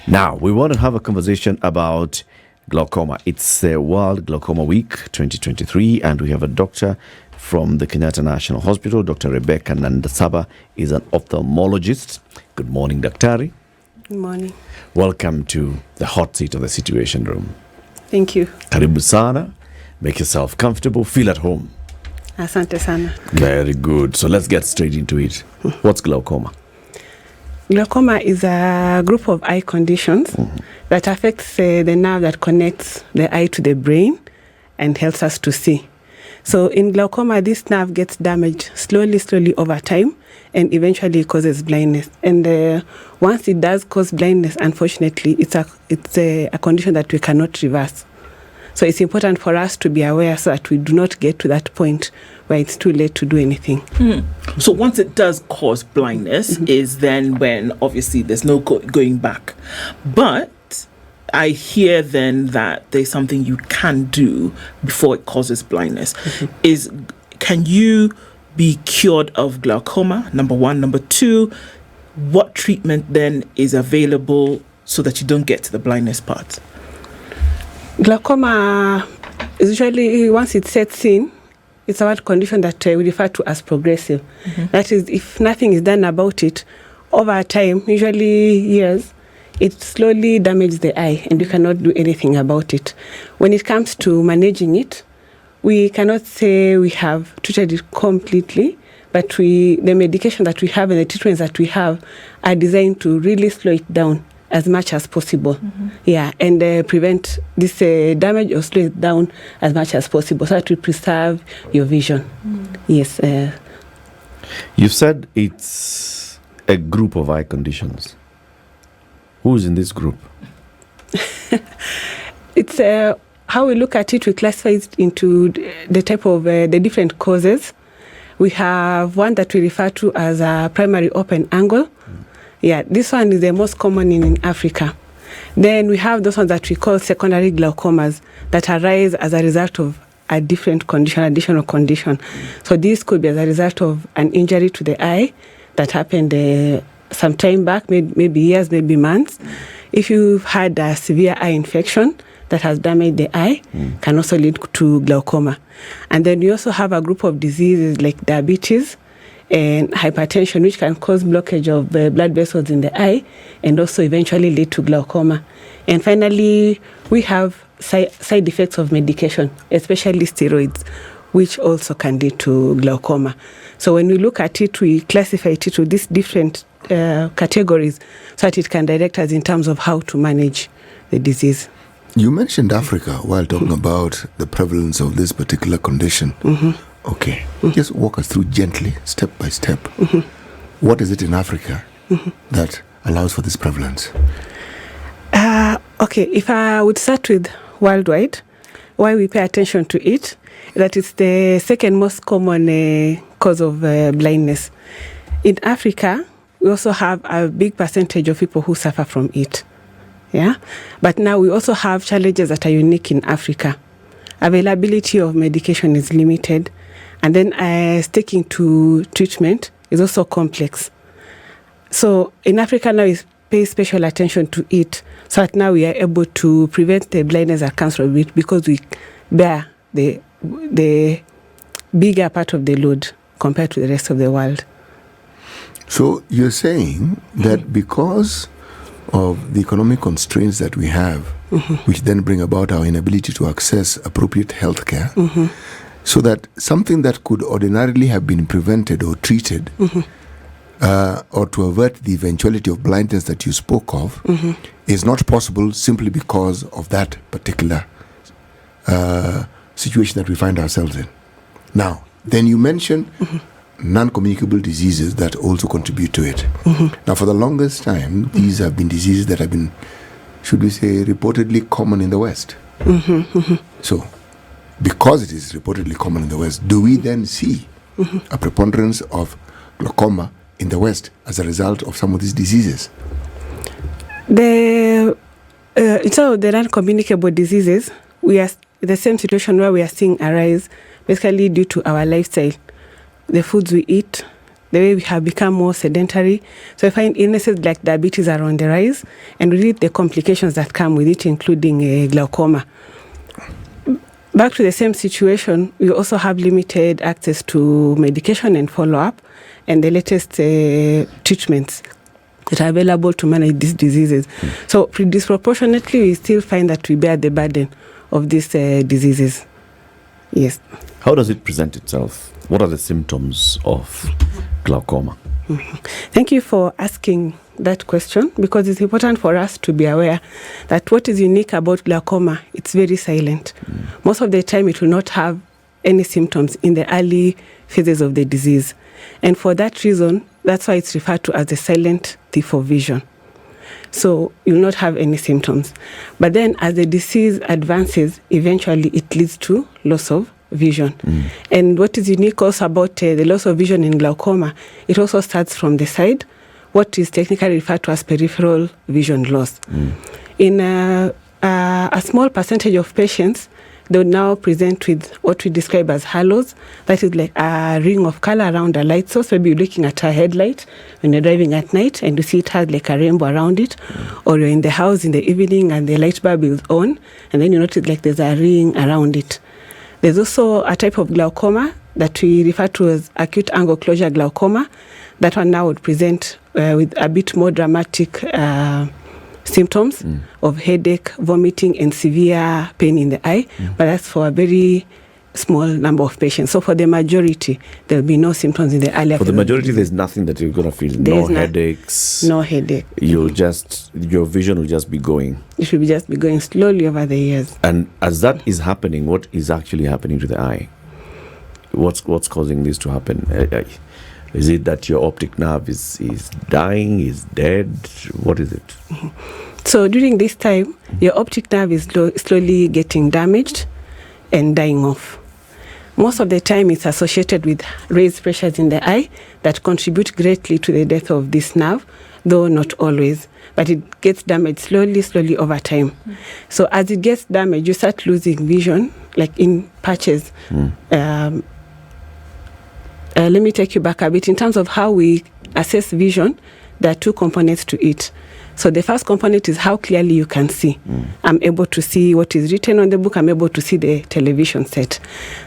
Now, we want to have a conversation about glaucoma. It's World Glaucoma Week 2023, and we have a doctor from the Kenyatta National Hospital. Dr. Rebecca Nandasaba is an ophthalmologist. Good morning, Daktari. Good morning. Welcome to the hot seat of the Situation Room. Thank you. Karibu sana. Make yourself comfortable. Feel at home. Asante sana. Very good. So let's get straight into it. What's glaucoma? Glaucoma is a group of eye conditions that affects the nerve that connects the eye to the brain and helps us to see. So in glaucoma, this nerve gets damaged slowly over time and eventually causes blindness. And once it does cause blindness, unfortunately, it's a condition that we cannot reverse. So it's important for us to be aware so that we do not get to that point where it's too late to do anything. So once it does cause blindness is then when obviously there's no going back. But I hear then that there's something you can do before it causes blindness. Can you be cured of glaucoma? Number one. Number two, what treatment then is available so that you don't get to the blindness part? Glaucoma is usually, once it sets in, it's a condition that we refer to as progressive. That is, if nothing is done about it, over time, usually years, it slowly damages the eye and you cannot do anything about it. When it comes to managing it, we cannot say we have treated it completely, but the medication that we have and the treatments that we have are designed to really slow it down as much as possible. And prevent this damage or slow it down as much as possible so that we preserve your vision. Yes. You said it's a group of eye conditions. Who's in this group? It's how we look at it, we classify it into the type of the different causes. We have one that we refer to as a primary open angle. This one is the most common in Africa. Then we have those ones that we call secondary glaucomas that arise as a result of a different condition, additional condition. So this could be as a result of an injury to the eye that happened some time back, maybe years, maybe months. If you've had a severe eye infection that has damaged the eye, can also lead to glaucoma. And then we also have a group of diseases like diabetes and hypertension, which can cause blockage of blood vessels in the eye and also eventually lead to glaucoma. And finally, we have side effects of medication, especially steroids, which also can lead to glaucoma. So when we look at it, we classify it into these different categories so that it can direct us in terms of how to manage the disease. You mentioned Africa while talking about the prevalence of this particular condition. Okay, just walk us through gently, step by step. What is it in Africa that allows for this prevalence? Okay, if I would start with worldwide, why we pay attention to it, that is the second most common cause of blindness. In Africa, we also have a big percentage of people who suffer from it. But now we also have challenges that are unique in Africa. Availability of medication is limited. And then sticking to treatment is also complex. So in Africa now, we pay special attention to it so that now we are able to prevent the blindness that comes from it because we bear the bigger part of the load compared to the rest of the world. So you're saying that because of the economic constraints that we have, which then bring about our inability to access appropriate health care, so that something that could ordinarily have been prevented or treated or to avert the eventuality of blindness that you spoke of is not possible simply because of that particular situation that we find ourselves in. Now, then you mentioned non-communicable diseases that also contribute to it. Now, for the longest time, these have been diseases that have been, should we say, reportedly common in the West. So, because it is reportedly common in the West, do we then see a preponderance of glaucoma in the West as a result of some of these diseases? In terms of the non-communicable diseases, we are in the same situation where we are seeing arise basically due to our lifestyle. The foods we eat, the way we have become more sedentary. So I find illnesses like diabetes are on the rise, and really the complications that come with it, including glaucoma. Back to the same situation, we also have limited access to medication and follow-up, and the latest treatments that are available to manage these diseases. So disproportionately, we still find that we bear the burden of these diseases. Yes. How does it present itself? What are the symptoms of glaucoma? Thank you for asking that question, because it's important for us to be aware that what is unique about glaucoma, it's very silent. Most of the time, it will not have any symptoms in the early phases of the disease. And for that reason, that's why it's referred to as the silent thief of vision. So you'll not have any symptoms. But then as the disease advances, eventually it leads to loss of vision. And what is unique also about the loss of vision in glaucoma, it also starts from the side, what is technically referred to as peripheral vision loss. In a small percentage of patients, they would now present with what we describe as halos. That is like a ring of color around a light source. Maybe you're looking at a headlight when you're driving at night and you see it has like a rainbow around it. Or you're in the house in the evening and the light bulb is on, and then you notice like there's a ring around it. There's also a type of glaucoma that we refer to as acute angle closure glaucoma. That one now would present with a bit more dramatic symptoms of headache, vomiting, and severe pain in the eye. But that's for a very small number of patients. So for the majority, there'll be no symptoms in the earlier. For the majority, there's nothing that you're going to feel. No headaches. No headache. Your vision will just be going. It will just be going slowly over the years. And as that is happening, what is actually happening to the eye? What's causing this to happen? Is it that your optic nerve is dying, is dead? What is it? So during this time, your optic nerve is slowly getting damaged and dying off. Most of the time, it's associated with raised pressures in the eye that contribute greatly to the death of this nerve, though not always. But it gets damaged slowly over time. So as it gets damaged, you start losing vision, like in patches. Let me take you back a bit. In terms of how we assess vision, there are two components to it. So the first component is how clearly you can see. I'm able to see what is written on the book. I'm able to see the television set.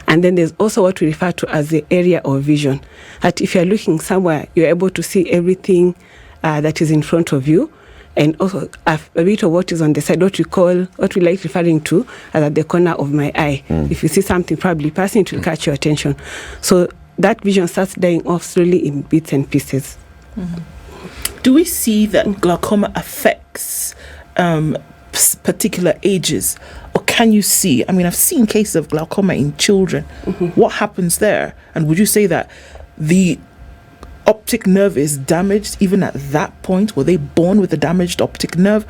And then there's also what we refer to as the area of vision. That if you're looking somewhere, you're able to see everything that is in front of you. And also a bit of what is on the side, what we like referring to as at the corner of my eye. If you see something probably passing, it will catch your attention. So that vision starts dying off slowly in bits and pieces. Do we see that glaucoma affects particular ages? Or can you see? I mean, I've seen cases of glaucoma in children. What happens there? And would you say that the optic nerve is damaged even at that point? Were they born with a damaged optic nerve?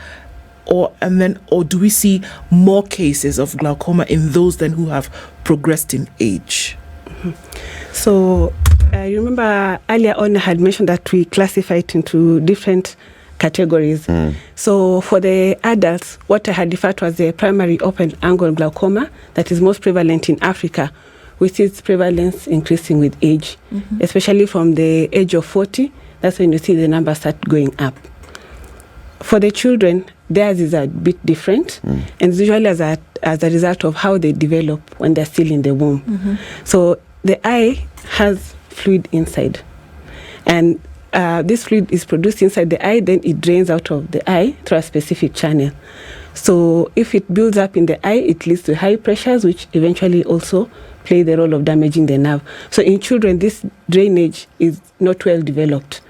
Or do we see more cases of glaucoma in those then who have progressed in age? So you remember earlier on I had mentioned that we classify it into different categories. So for the adults, what I had referred to as the primary open angle glaucoma that is most prevalent in Africa, we see its prevalence increasing with age, especially from the age of 40. That's when you see the numbers start going up. For the children, theirs is a bit different, and it's usually as a result of how they develop when they're still in the womb. So the eye has fluid inside, and this fluid is produced inside the eye, then it drains out of the eye through a specific channel. So if it builds up in the eye, it leads to high pressures, which eventually also play the role of damaging the nerve. So in children, this drainage is not well developed,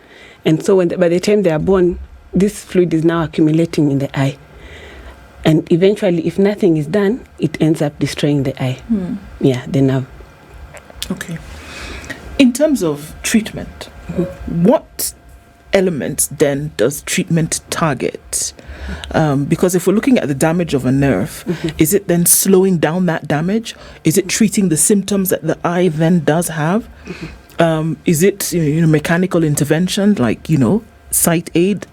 and so by the time they are born, this fluid is now accumulating in the eye, and eventually, if nothing is done, it ends up destroying the eye. The nerve. Okay. In terms of treatment, what elements then does treatment target? Because if we're looking at the damage of a nerve, is it then slowing down that damage? Is it treating the symptoms that the eye then does have? Is it mechanical intervention like sight aid?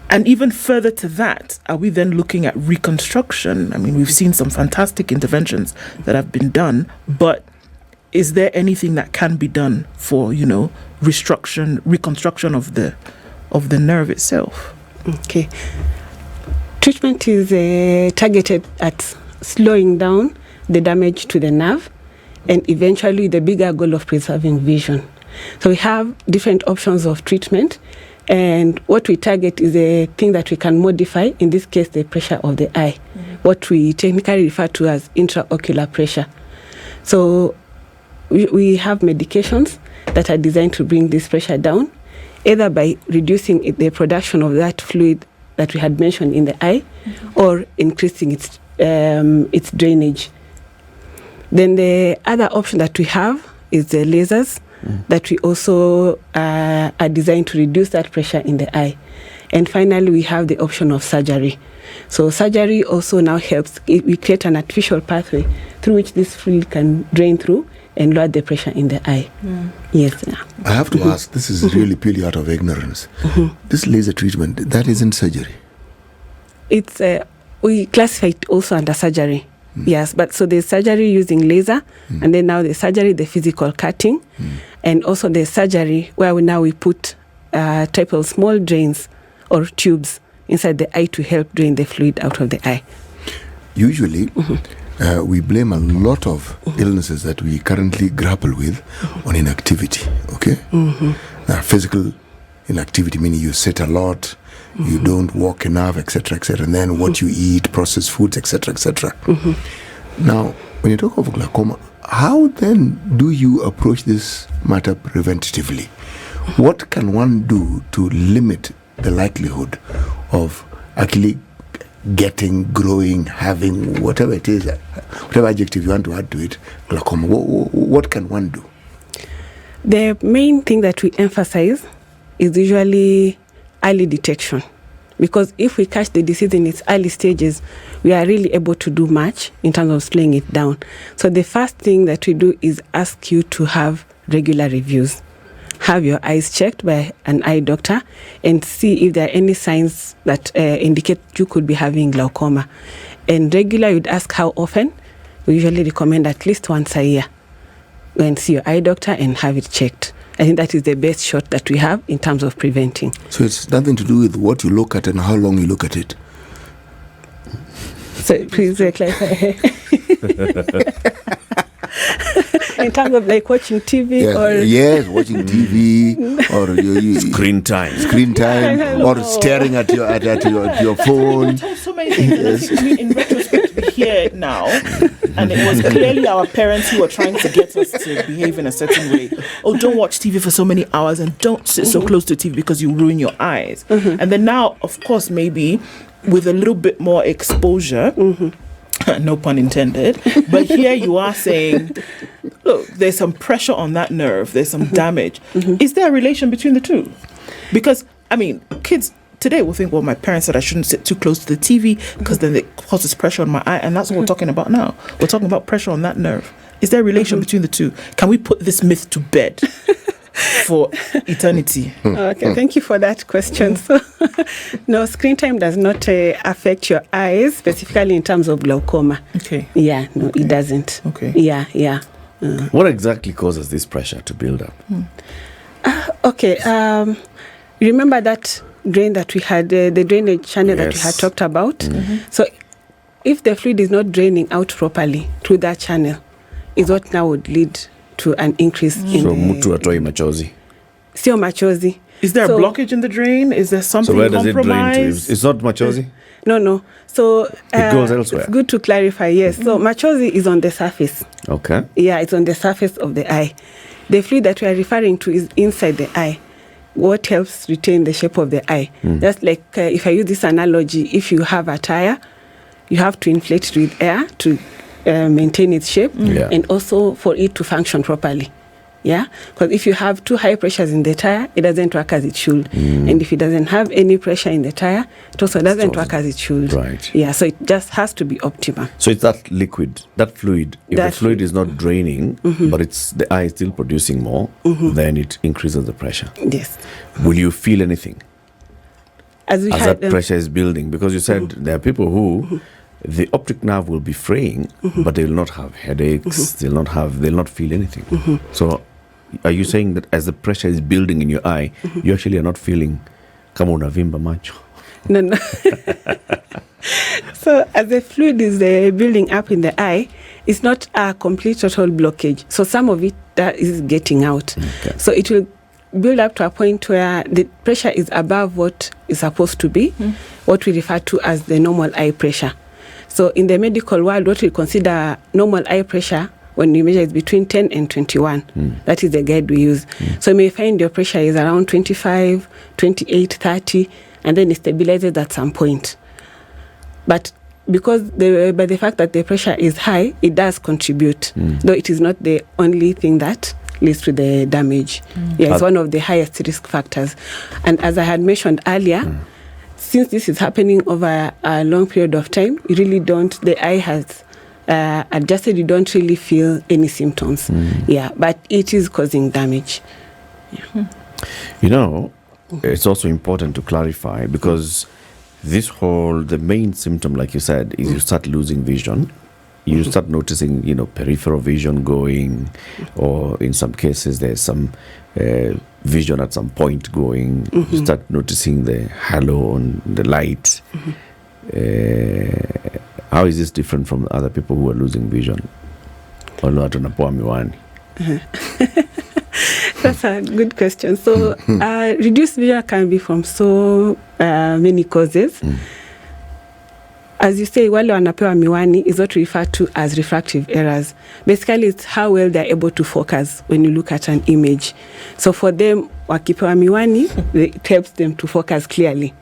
And even further to that, are we then looking at reconstruction? I mean, we've seen some fantastic interventions that have been done, but is there anything that can be done for, reconstruction of the nerve itself? Okay. Treatment is targeted at slowing down the damage to the nerve and eventually the bigger goal of preserving vision. So we have different options of treatment, and what we target is a thing that we can modify, in this case the pressure of the eye, what we technically refer to as intraocular pressure. So we have medications that are designed to bring this pressure down, either by reducing the production of that fluid that we had mentioned in the eye, or increasing its drainage. Then the other option that we have is the lasers that we also are designed to reduce that pressure in the eye. And finally, we have the option of surgery. So surgery also now helps. We create an artificial pathway through which this fluid can drain through and lower the pressure in the eye. Yes. I have to ask, this is really purely out of ignorance. This laser treatment, that isn't surgery. It's we classify it also under surgery. Yes, but so there's surgery using laser, and then now the surgery, the physical cutting, and also the surgery where we put type of small drains or tubes inside the eye to help drain the fluid out of the eye. Usually, we blame a lot of illnesses that we currently grapple with on inactivity, okay? Physical inactivity, meaning you sit a lot, you don't walk enough, etc., and then what you eat, processed foods, etc. Now, when you talk of glaucoma, how then do you approach this matter preventatively? What can one do to limit the likelihood of actually growing, having, whatever it is, whatever adjective you want to add to it, glaucoma? What can one do? The main thing that we emphasize is usually early detection, because if we catch the disease in its early stages, we are really able to do much in terms of slowing it down. So the first thing that we do is ask you to have regular reviews. Have your eyes checked by an eye doctor and see if there are any signs that indicate you could be having glaucoma. And regular, you'd ask how often. We usually recommend at least once a year. Go and see your eye doctor and have it checked. I think that is the best shot that we have in terms of preventing. So it's nothing to do with what you look at and how long you look at it. So please clarify. In terms of like watching TV watching TV or Screen time, or staring at your phone. So many things. In retrospect, we hear it now, and it was clearly our parents who were trying to get us to behave in a certain way. Oh, don't watch TV for so many hours, and don't sit so close to TV because you ruin your eyes. And then now, of course, maybe with a little bit more exposure. No pun intended. But here you are saying, look, there's some pressure on that nerve. There's some damage. Is there a relation between the two? Because, kids today will think, well, my parents said I shouldn't sit too close to the TV because then it causes pressure on my eye. And that's what we're talking about now. We're talking about pressure on that nerve. Is there a relation between the two? Can we put this myth to bed for eternity? Okay, thank you for that question. So, no, screen time does not affect your eyes specifically in terms of glaucoma. Okay. Yeah, no, it doesn't. Okay. Yeah. What exactly causes this pressure to build up? Okay. Remember that drain that we had, the drainage channel that we had talked about? So, if the fluid is not draining out properly through that channel, is what now would lead to an increase in mtu atoi machozi. Sio machozi. Is there a blockage in the drain? Is there something compromised? So where does it drain to? It's not machozi? No. So it goes elsewhere. It's good to clarify, yes. So machozi is on the surface. Okay. Yeah, it's on the surface of the eye. The fluid that we are referring to is inside the eye. What helps retain the shape of the eye. Just like if I use this analogy, if you have a tire, you have to inflate it with air to maintain its shape and also for it to function properly. Yeah, because if you have too high pressures in the tire, it doesn't work as it should. And if it doesn't have any pressure in the tire, it also doesn't work as it should. Right. Yeah, so it just has to be optimal. So it's that liquid, that fluid. If the fluid is not draining, but it's the eye is still producing more, then it increases the pressure. Yes. Will you feel anything as that pressure is building? Because you said there are people who the optic nerve will be fraying, but they will not have headaches. They'll not feel anything. So, are you saying that as the pressure is building in your eye, you actually are not feeling kama unavimba macho? No. So, as the fluid is building up in the eye, it's not a complete total blockage. So, some of it is getting out. Okay. So, it will build up to a point where the pressure is above what is supposed to be, what we refer to as the normal eye pressure. So in the medical world, what we consider normal eye pressure when we measure is between 10 and 21. That is the guide we use. So you may find your pressure is around 25, 28, 30, and then it stabilizes at some point. But because by the fact that the pressure is high, it does contribute, though it is not the only thing that leads to the damage. Yeah, it's one of the highest risk factors. And as I had mentioned earlier, since this is happening over a long period of time, you really don't, the eye has adjusted, you don't really feel any symptoms. Yeah, but it is causing damage. Yeah. You know, it's also important to clarify because the main symptom, like you said, is you start losing vision. You start noticing, peripheral vision going, or in some cases there's some vision at some point going. You start noticing the halo on the light. How is this different from other people who are losing vision? That's a good question. So, reduced vision can be from so many causes. As you say, wale wanapewa miwani is what we refer to as refractive errors. Basically, it's how well they're able to focus when you look at an image. So for them, wakipewa miwani, it helps them to focus clearly.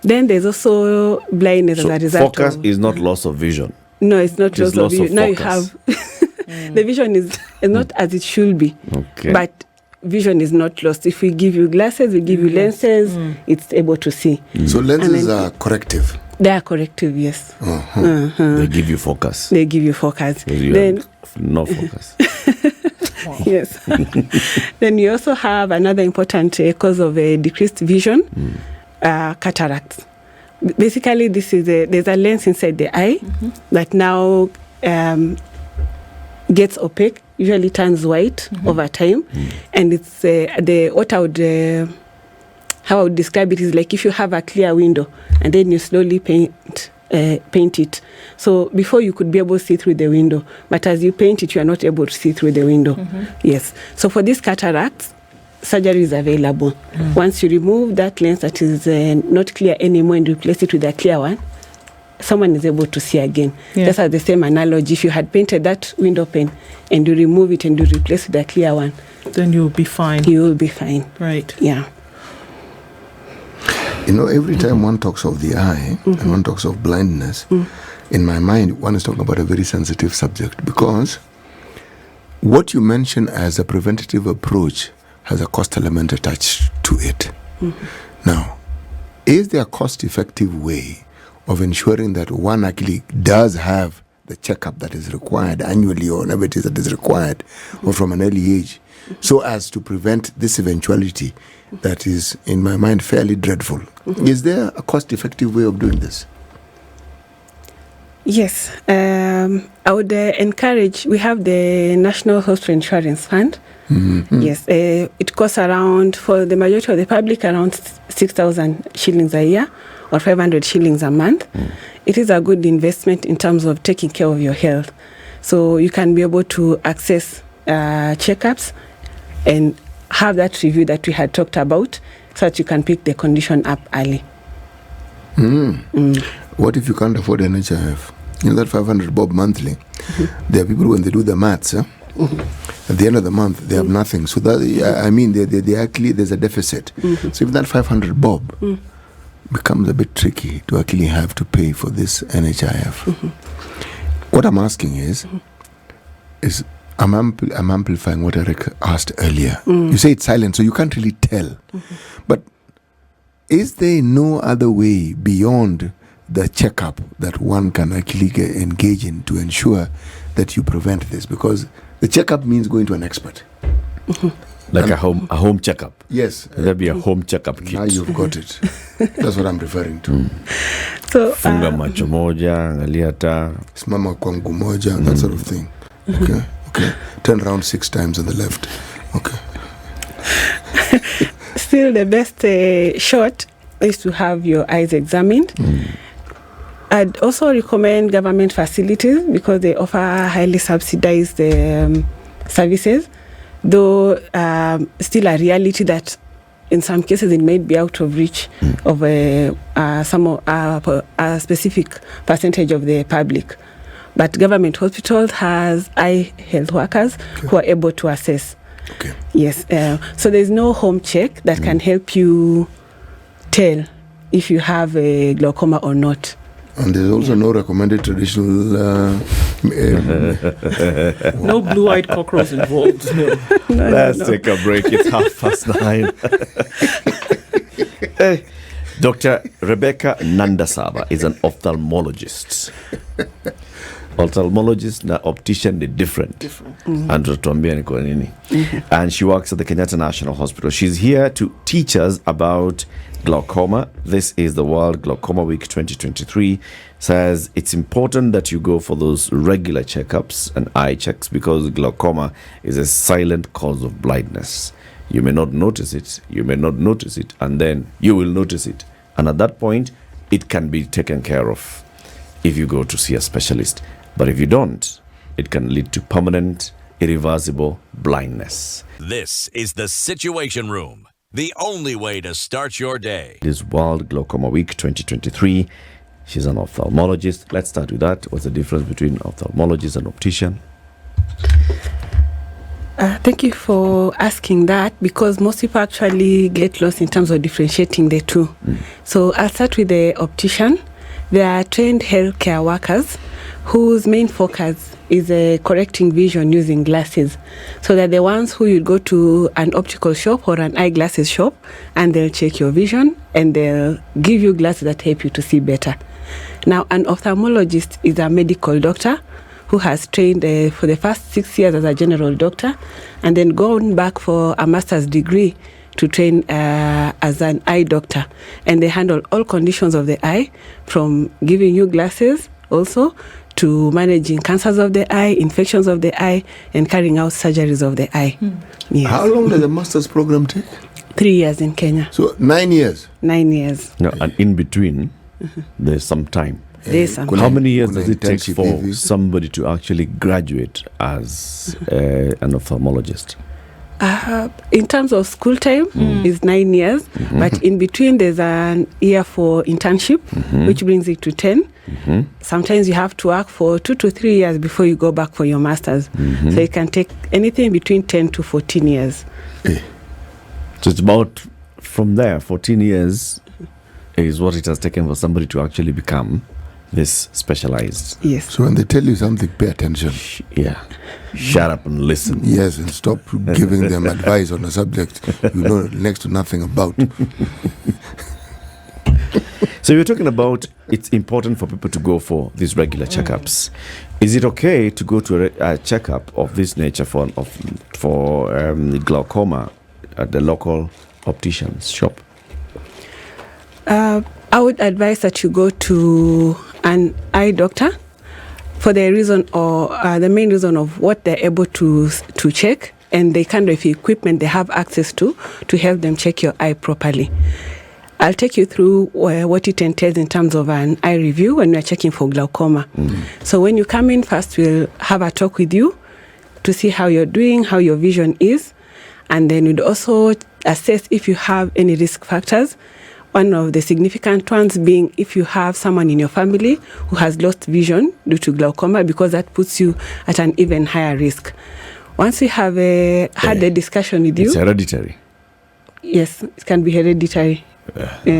Then there's also blindness as a result. Focus is not loss of vision. No, it's not loss of vision. Now you focus. have the vision is not as it should be. Okay. But vision is not lost. If we give you glasses, we give you lenses, it's able to see. So lenses are corrective. They are corrective, yes. They give you focus. They give you focus. Then no focus. Yes. Then you also have another important cause of decreased vision, cataracts. Basically, there's a lens inside the eye that now gets opaque, usually turns white over time, and it's how I would describe it is like if you have a clear window and then you slowly paint it. So before you could be able to see through the window, but as you paint it, you are not able to see through the window. Yes. So for these cataracts, surgery is available. Once you remove that lens that is not clear anymore and replace it with a clear one, someone is able to see again. Just as the same analogy, if you had painted that window pane and you remove it and you replace it with a clear one, then you'll be fine. You will be fine. Right. Yeah. Every time one talks of the eye and one talks of blindness, in my mind, one is talking about a very sensitive subject because what you mention as a preventative approach has a cost element attached to it. Now, is there a cost-effective way of ensuring that one actually does have the checkup that is required annually or whenever it is that is required or from an early age so as to prevent this eventuality that is, in my mind, fairly dreadful? Is there a cost-effective way of doing this? Yes. I would encourage, we have the National Hospital Insurance Fund. Yes. It costs around, for the majority of the public, around 6,000 shillings a year or 500 shillings a month. It is a good investment in terms of taking care of your health. So you can be able to access checkups and have that review that we had talked about so that you can pick the condition up early. What if you can't afford NHIF? That 500 bob monthly. There are people when they do the maths, at the end of the month they have nothing. So that they actually, there's a deficit. So if that 500 bob becomes a bit tricky to actually have to pay for this NHIF, what I'm asking is I'm amplifying what Eric asked earlier. You say it's silent, so you can't really tell. But is there no other way beyond the checkup that one can actually engage in to ensure that you prevent this? Because the checkup means going to an expert. Like a home checkup. Yes. There'll be a home checkup kit. Now you've got it. That's what I'm referring to. So, Funga macho moja, angalia taa. Simama kwa mguu moja, that sort of thing. Okay. Turn around 6 times on the left. Okay. still the best shot is to have your eyes examined. I'd also recommend government facilities because they offer highly subsidized services, though still a reality that in some cases it may be out of reach of a specific percentage of the public. But government hospitals has eye health workers who are able to assess. Okay. Yes. So there's no home check that can help you tell if you have a glaucoma or not. And there's also no recommended traditional... no blue-eyed cockroach involved. No. Let's take a break. It's 9:30. Hey, Dr. Rebecca Nandasaba is an ophthalmologist. Ophthalmologist na optician ni different. And tutatuambia ni kwa nini. And she works at the Kenyatta National Hospital. She's here to teach us about glaucoma. This is the World Glaucoma Week 2023. Says it's important that you go for those regular checkups and eye checks because glaucoma is a silent cause of blindness. You may not notice it, and then you will notice it. And at that point, it can be taken care of if you go to see a specialist. But if you don't, it can lead to permanent, irreversible blindness. This is the Situation Room, the only way to start your day. This World Glaucoma Week 2023. She's an ophthalmologist. Let's start with that. What's the difference between ophthalmologist and optician? Thank you for asking that because most people actually get lost in terms of differentiating the two. So I'll start with the optician. They are trained healthcare workers whose main focus is correcting vision using glasses. So they're the ones who you go to an optical shop or an eyeglasses shop and they'll check your vision and they'll give you glasses that help you to see better. Now, an ophthalmologist is a medical doctor who has trained for the first 6 years as a general doctor and then gone back for a master's degree to train as an eye doctor. And they handle all conditions of the eye, from giving you glasses also to managing cancers of the eye, infections of the eye, and carrying out surgeries of the eye. Yes. How long does the master's program take? 3 years in Kenya. So 9 years? 9 years. No, and in between, there's some time. There's some How many years does it take internship for review? somebody to actually graduate as an ophthalmologist? In terms of school time, is 9 years, but in between there's an year for internship, which brings it to 10. Sometimes you have to work for 2 to 3 years before you go back for your master's. So it can take anything between 10 to 14 years. So it's about from there, 14 years is what it has taken for somebody to actually become this specialized. Yes. So when they tell you something, pay attention. Shut up and listen. Yes, and stop giving them advice on a subject you know next to nothing about. So you're talking about it's important for people to go for these regular checkups. Is it okay to go to a checkup of this nature for glaucoma at the local optician's shop? I would advise that you go to an eye doctor for the reason or the main reason of what they're able to check and the kind of equipment they have access to help them check your eye properly. I'll take you through what it entails in terms of an eye review when we're checking for glaucoma. So when you come in, first we'll have a talk with you to see how you're doing, how your vision is, and then we'd also assess if you have any risk factors. One of the significant ones being if you have someone in your family who has lost vision due to glaucoma, because that puts you at an even higher risk. Once we have had a discussion with you... It's hereditary. Yes, it can be hereditary.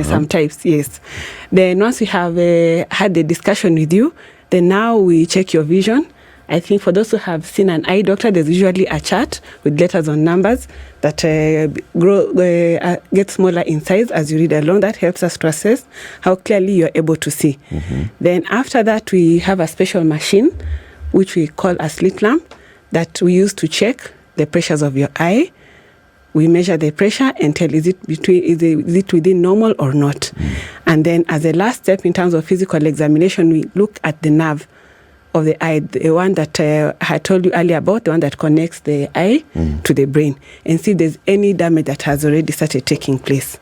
Some types, yes. Then once we have had the discussion with you, then now we check your vision. I think for those who have seen an eye doctor, there's usually a chart with letters or numbers that get smaller in size as you read along. That helps us to assess how clearly you're able to see. Then after that, we have a special machine, which we call a slit lamp, that we use to check the pressures of your eye. we measure the pressure and tell is it within normal or not. And then as a last step in terms of physical examination, we look at the nerve of the eye, the one that I had told you earlier about, the one that connects the eye to the brain, and see if there's any damage that has already started taking place.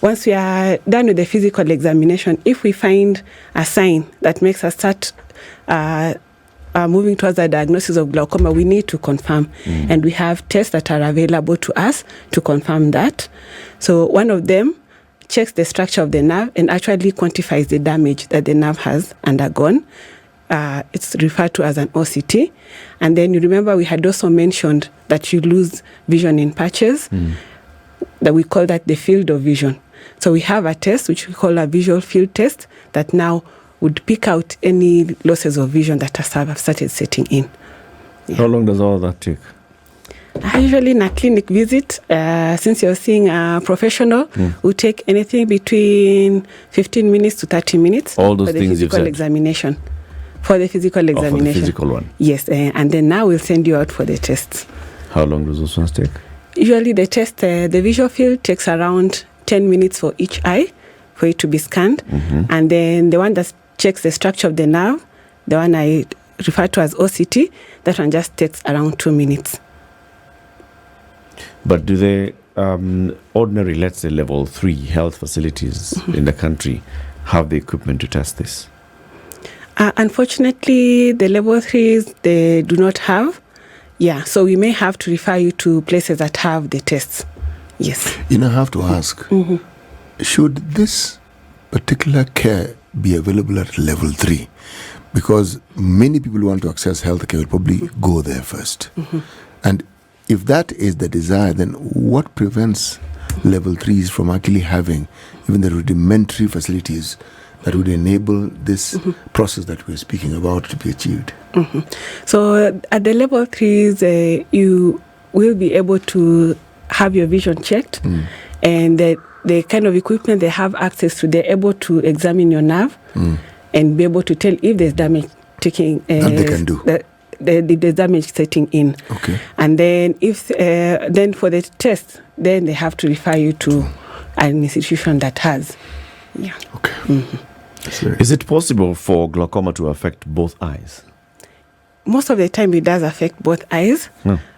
Once we are done with the physical examination, if we find a sign that makes us start moving towards the diagnosis of glaucoma, we need to confirm. And we have tests that are available to us to confirm that. So one of them checks the structure of the nerve and actually quantifies the damage that the nerve has undergone. It's referred to as an OCT. And then you remember we had also mentioned that you lose vision in patches, that we call that the field of vision. So we have a test which we call a visual field test that now would pick out any losses of vision that have started setting in. Yeah. How long does all that take? Usually in a clinic visit, since you're seeing a professional, will take anything between 15 minutes to 30 minutes. All those for the things you've physical said? examination. For the physical examination. For the physical one? Yes, and then now we'll send you out for the tests. How long does those ones take? Usually the test, the visual field takes around 10 minutes for each eye for it to be scanned. And then the one that checks the structure of the nerve, the one I refer to as OCT, that one just takes around 2 minutes. But do they, ordinary, let's say level 3 health facilities in the country, have the equipment to test this? Unfortunately, the level 3s, they do not have. Yeah, so we may have to refer you to places that have the tests. Yes. I have to ask, should this particular care be available at level 3? Because many people who want to access healthcare will probably go there first. And if that is the desire, then what prevents level 3s from actually having even the rudimentary facilities that would enable this process that we're speaking about to be achieved? So at the level 3s, you will be able to have your vision checked, and the kind of equipment they have access to, they're able to examine your nerve and be able to tell if there's damage taking. That they can do. The damage setting in. Okay. And then if then for the test, then they have to refer you to an institution that has. Yeah. Okay. Is it possible for glaucoma to affect both eyes? Most of the time it does affect both eyes,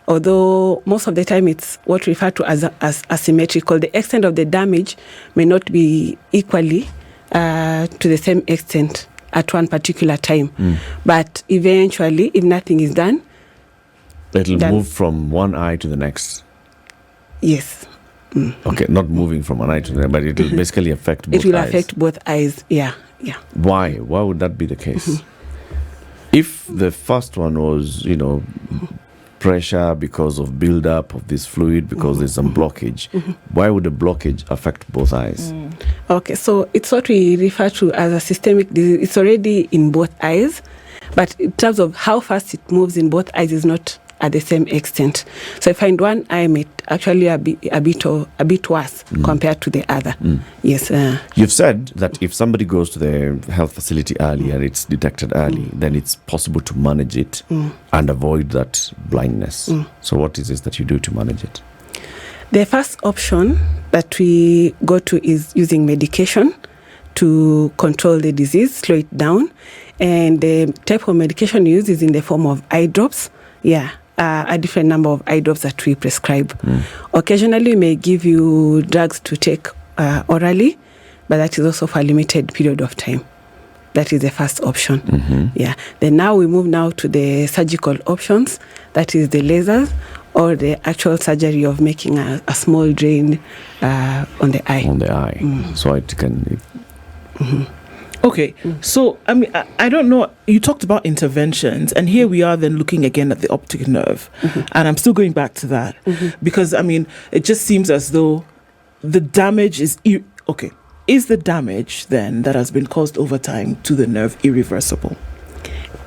although most of the time it's what we refer to as asymmetrical. The extent of the damage may not be equally to the same extent at one particular time. But eventually, if nothing is done, it'll move from one eye to the next. Yes. Okay, not moving from one eye to the next, but it will basically affect both eyes. It will affect both eyes, yeah. Why? Why would that be the case? If the first one was, pressure because of build-up of this fluid, because there's some blockage, why would a blockage affect both eyes? Okay, so it's what we refer to as a systemic disease. It's already in both eyes, but in terms of how fast it moves in both eyes is not at the same extent. So I find one eye may actually a bit worse compared to the other. Yes. You've said that if somebody goes to the health facility early and it's detected early, then it's possible to manage it and avoid that blindness. So what is it that you do to manage it? The first option that we go to is using medication to control the disease, slow it down. And the type of medication used is in the form of eye drops. Yeah. A different number of eye drops that we prescribe. Occasionally, we may give you drugs to take orally, but that is also for a limited period of time. That is the first option. Yeah. Then now we move now to the surgical options. That is the lasers or the actual surgery of making a small drain on the eye. On the eye. So it can... Okay, so I don't know. You talked about interventions, and here we are then looking again at the optic nerve, and I'm still going back to that because it just seems as though the damage is okay. Is the damage then that has been caused over time to the nerve irreversible?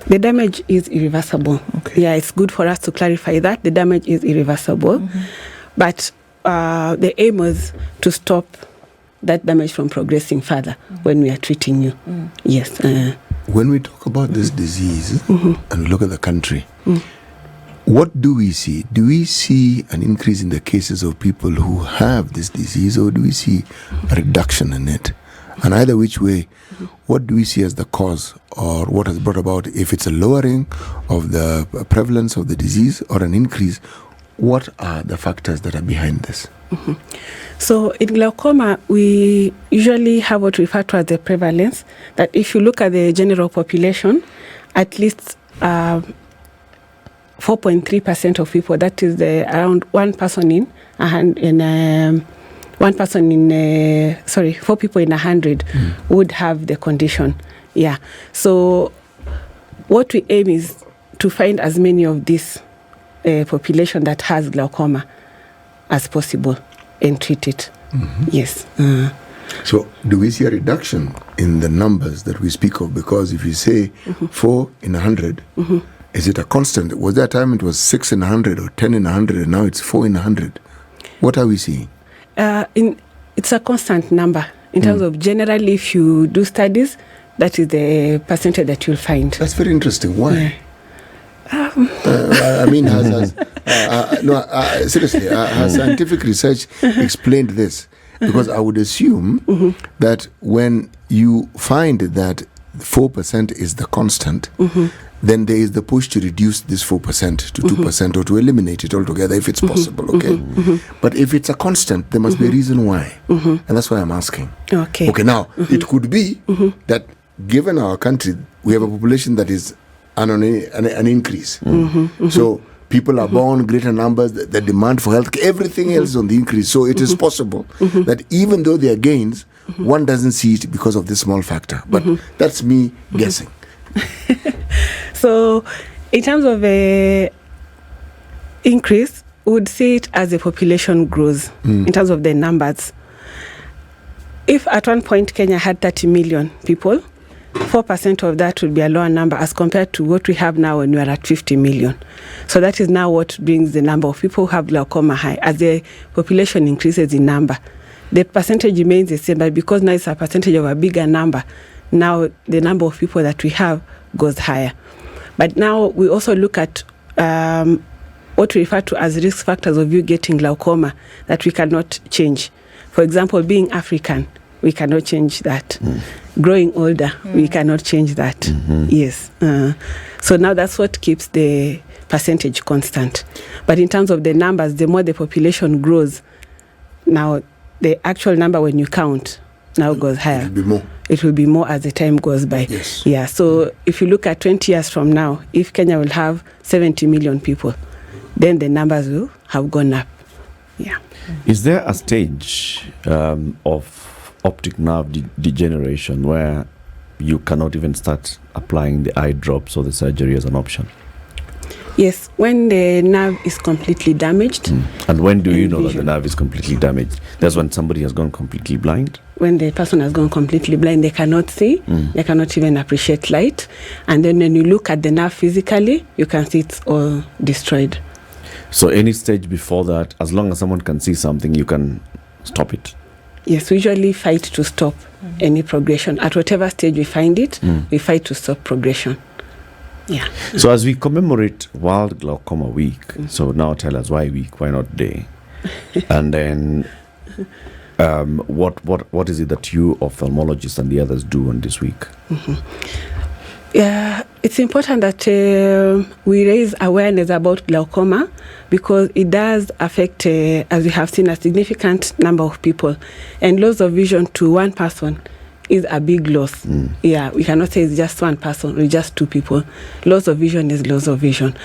The damage is irreversible. Okay. Yeah, it's good for us to clarify that the damage is irreversible, but the aim is to stop that damage from progressing further when we are treating you. Yes. When we talk about this disease and look at the country, What do we see? Do we see an increase in the cases of people who have this disease, or do we see a reduction in it? And either which way, what do we see as the cause, or what has brought about? If it's a lowering of the prevalence of the disease or an increase, what are the factors that are behind this? So in glaucoma, we usually have what we refer to as the prevalence, that if you look at the general population, at least 4.3% of people, that is around 4 people in 100 would have the condition. Yeah. So what we aim is to find as many of this population that has glaucoma as possible and treat it. Yes. So do we see a reduction in the numbers that we speak of? Because if you say 4 in 100, is it a constant? Was there a time it was 6 in 100 or 10 in 100 and now it's 4 in 100? What are we seeing? It's a constant number. In terms of generally, if you do studies, that is the percentage that you'll find. That's very interesting. Why? Yeah. Seriously, has scientific research explained this? Because I would assume that when you find that 4% is the constant, then there is the push to reduce this 4% to 2% or to eliminate it altogether if it's possible, okay? But if it's a constant, there must be a reason why. And that's why I'm asking. Okay. Okay, now, it could be that given our country, we have a population that is an increase. So people are born, greater numbers, the demand for health, everything else is on the increase. So it is possible that even though there are gains, one doesn't see it because of this small factor. But that's me guessing. So in terms of increase, we would see it as the population grows in terms of the numbers. If at one point Kenya had 30 million people, 4% of that would be a lower number as compared to what we have now when we are at 50 million. So that is now what brings the number of people who have glaucoma high. As the population increases in number, the percentage remains the same, but because now it's a percentage of a bigger number, now the number of people that we have goes higher. But now we also look at what we refer to as risk factors of you getting glaucoma that we cannot change. For example, being African, we cannot change that. Growing older, we cannot change that. Yes. So now that's what keeps the percentage constant. But in terms of the numbers, the more the population grows, now the actual number when you count now goes higher. It will be more. It will be more as the time goes by. Yes. Yeah. So if you look at 20 years from now, if Kenya will have 70 million people, then the numbers will have gone up. Yeah. Is there a stage of optic nerve degeneration where you cannot even start applying the eye drops or the surgery as an option? Yes, when the nerve is completely damaged. And when do you know that the nerve is completely damaged? That's when somebody has gone completely blind? When the person has gone completely blind, they cannot see, they cannot even appreciate light. And then when you look at the nerve physically, you can see it's all destroyed. So any stage before that, as long as someone can see something, you can stop it? Yes, we usually fight to stop any progression. At whatever stage we find it, we fight to stop progression. Yeah. So as we commemorate World Glaucoma Week, so now tell us why week, why not day? And then what is it that you ophthalmologists and the others do on this week? Yeah, it's important that we raise awareness about glaucoma because it does affect, as we have seen, a significant number of people. And loss of vision to one person is a big loss. Yeah, we cannot say it's just one person or just two people. Loss of vision is loss of vision.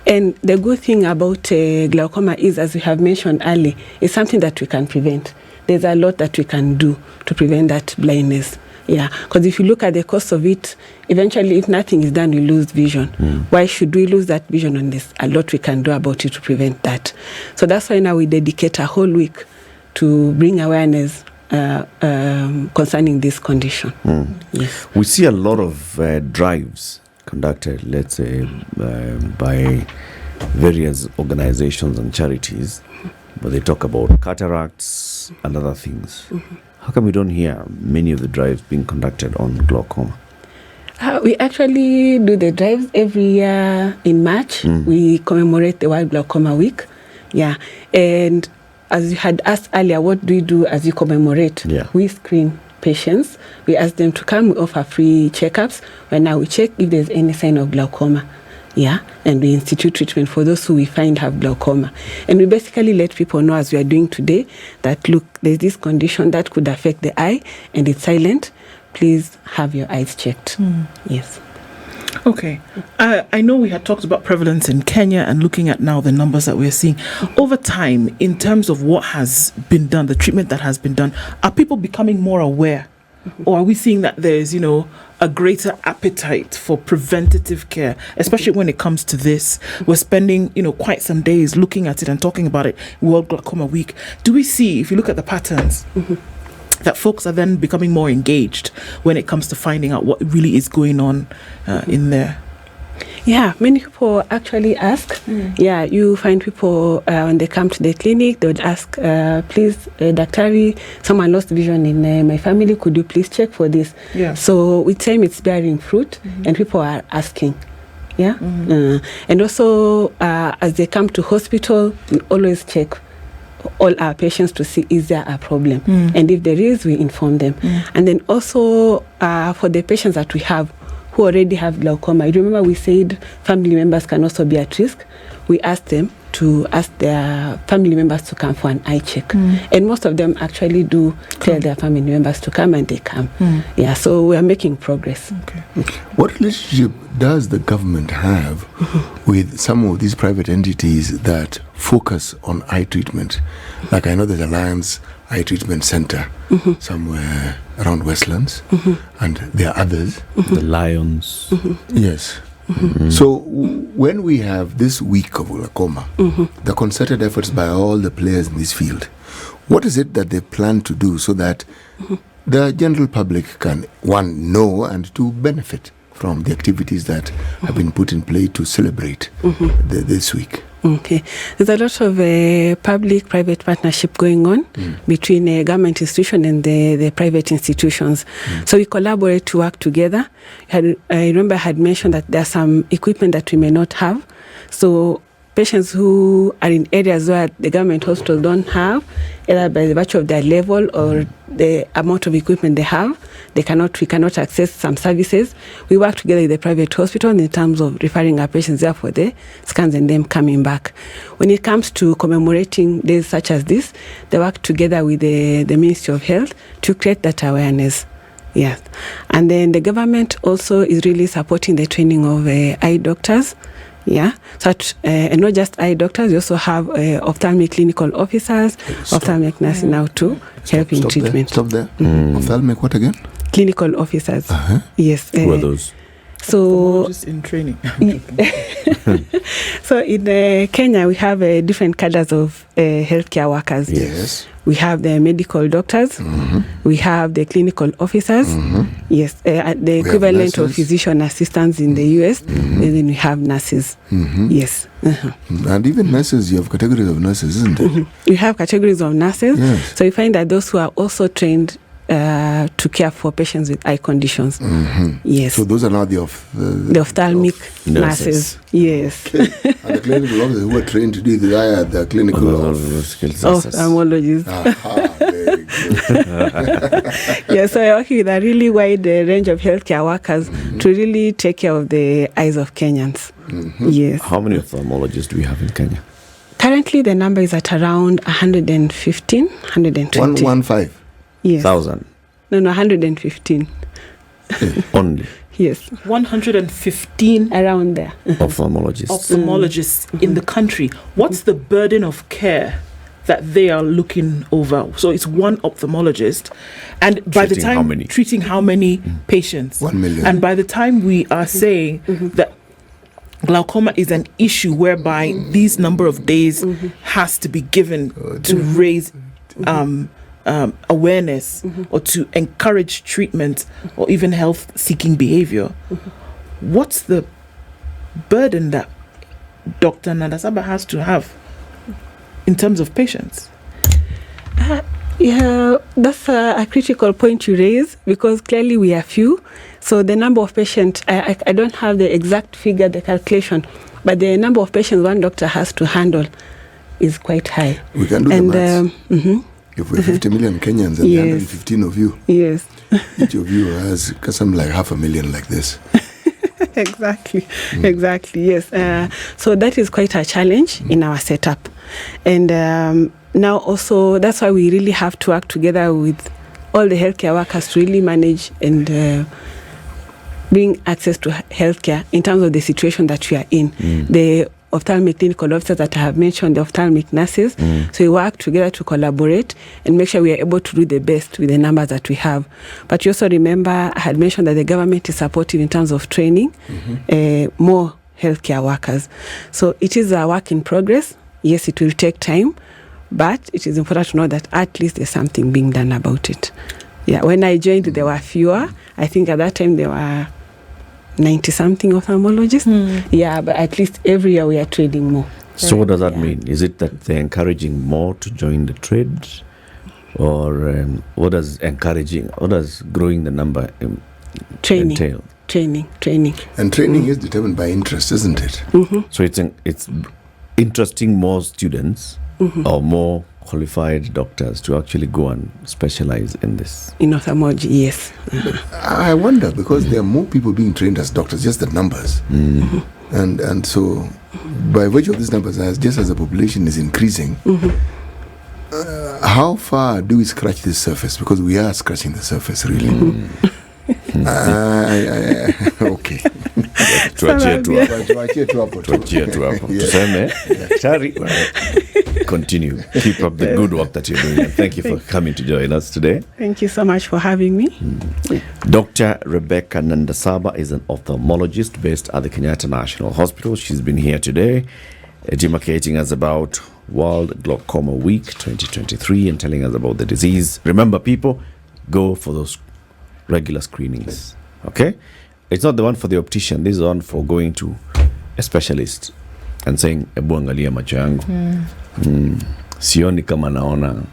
And the good thing about glaucoma is, as we have mentioned earlier, it's something that we can prevent. There's a lot that we can do to prevent that blindness. Yeah, because if you look at the cost of it, eventually if nothing is done, we lose vision. Why should we lose that vision on this? A lot we can do about it to prevent that. So that's why now we dedicate a whole week to bring awareness concerning this condition. Yes. We see a lot of drives conducted, let's say, by various organizations and charities, but they talk about cataracts and other things. How come we don't hear many of the drives being conducted on glaucoma? We actually do the drives every year in March. We commemorate the World Glaucoma Week. Yeah. And as you had asked earlier, what do we do as you commemorate? Yeah. We screen patients. We ask them to come. We offer free checkups. Right now we check if there's any sign of glaucoma. Yeah. And we institute treatment for those who we find have glaucoma. And we basically let people know, as we are doing today, that look, there's this condition that could affect the eye and it's silent. Please have your eyes checked. Yes. Okay. I know we had talked about prevalence in Kenya and looking at now the numbers that we're seeing. Over time, in terms of what has been done, the treatment that has been done, are people becoming more aware? Or are we seeing that there's, a greater appetite for preventative care, especially when it comes to this? We're spending, quite some days looking at it and talking about it, World Glaucoma Week. Do we see, if you look at the patterns, that folks are then becoming more engaged when it comes to finding out what really is going on in there? Yeah, many people actually ask. Yeah, you find people when they come to the clinic, they would ask, please, Daktari, someone lost vision in my family, could you please check for this? Yeah. So with time it's bearing fruit and people are asking. Yeah. And also as they come to hospital, we always check all our patients to see is there a problem, and if there is, we inform them. And then also for the patients that we have who already have glaucoma, you remember we said family members can also be at risk. We ask them to ask their family members to come for an eye check, and most of them actually do tell their family members to come, and they come. Yeah, so we are making progress. Okay. What relationship does the government have with some of these private entities that focus on eye treatment? Like I know there's Alliance Eye Treatment Center somewhere around Westlands, and there are others. The Lions. Yes. So when we have this week of glaucoma, the concerted efforts by all the players in this field, what is it that they plan to do so that the general public can, one, know, and two, benefit from the activities that have been put in play to celebrate this week? Okay. There's a lot of public-private partnership going on between a government institution and the private institutions. So we collaborate to work together. I remember I had mentioned that there's some equipment that we may not have. So patients who are in areas where the government hospitals don't have, either by the virtue of their level or the amount of equipment they have, we cannot access some services. We work together with the private hospital in terms of referring our patients there for the scans and them coming back. When it comes to commemorating days such as this, they work together with the Ministry of Health to create that awareness. Yes. And then the government also is really supporting the training of eye doctors. Yeah, so and not just eye doctors, we also have ophthalmic clinical officers, ophthalmic nurses now too, helping treatment. Stop there. Ophthalmic what again? Clinical officers. Yes. Who are those? So Just in training. So in Kenya, we have different cadres of healthcare workers. Yes. We have the medical doctors. We have the clinical officers. Yes, the equivalent of physician assistants in the US. And then we have nurses. Yes. And even nurses, you have categories of nurses, isn't it? We have categories of nurses. Yes. So you find that those who are also trained to care for patients with eye conditions. Yes. So those are now the ophthalmic nurses. Yes. Okay. And the clinical officers who are trained to do the eye are the clinical ophthalmologists. Very good. Yeah, so we're working with a really wide range of healthcare workers to really take care of the eyes of Kenyans. Yes. How many ophthalmologists do we have in Kenya? Currently, the number is at around 115, 120. 115. Yes. 1,000 No, 115. only Yes. 115 Around there. ophthalmologists in the country. What's the burden of care that they are looking over? So it's one ophthalmologist, and by the time treating how many patients? 1 million. And by the time we are saying that glaucoma is an issue whereby these number of days has to be given to raise awareness or to encourage treatment or even health-seeking behavior, what's the burden that Dr. Nandasaba has to have in terms of patients? Yeah, that's a critical point you raise, because clearly we are few. So the number of patients, I don't have the exact figure, the calculation, but the number of patients one doctor has to handle is quite high. We can do the maths. If we're 50 million Kenyans and Yes. 115 of you, Yes. each of you has something like 500,000 like this. Exactly, yes. So that is quite a challenge in our setup. And now also, that's why we really have to work together with all the healthcare workers to really manage and bring access to healthcare in terms of the situation that we are in. The ophthalmic clinical officers that I have mentioned, the ophthalmic nurses. So we work together to collaborate and make sure we are able to do the best with the numbers that we have. But you also remember I had mentioned that the government is supportive in terms of training more healthcare workers. So it is a work in progress. Yes, it will take time, but it is important to know that at least there's something being done about it. Yeah, when I joined, there were fewer. I think at that time there were 90-something ophthalmologists. Yeah, but at least every year we are trading more. So what does that mean? Is it that they're encouraging more to join the trade? Or what does growing the number entail? Training. And training is determined by interest, isn't it? So it's interesting more students or more qualified doctors to actually go and specialize in this. In ophthalmology, yes. I wonder, because there are more people being trained as doctors, just the numbers. And so, by virtue of these numbers, just as the population is increasing, how far do we scratch the surface? Because we are scratching the surface, really. Okay. Tuachie tu hapo. Tuseme, daktari, continue. Keep up the good work that you're doing. And thank you for coming to join us today. Thank you so much for having me. Dr. Rebecca Nandasaba is an ophthalmologist based at the Kenyatta National Hospital. She's been here today, demarcating us about World Glaucoma Week 2023 and telling us about the disease. Remember, people, go for those regular screenings. Okay? It's not the one for the optician. This is the one for going to a specialist and saying, ebu angalia macho yangu. Sioni kama naona.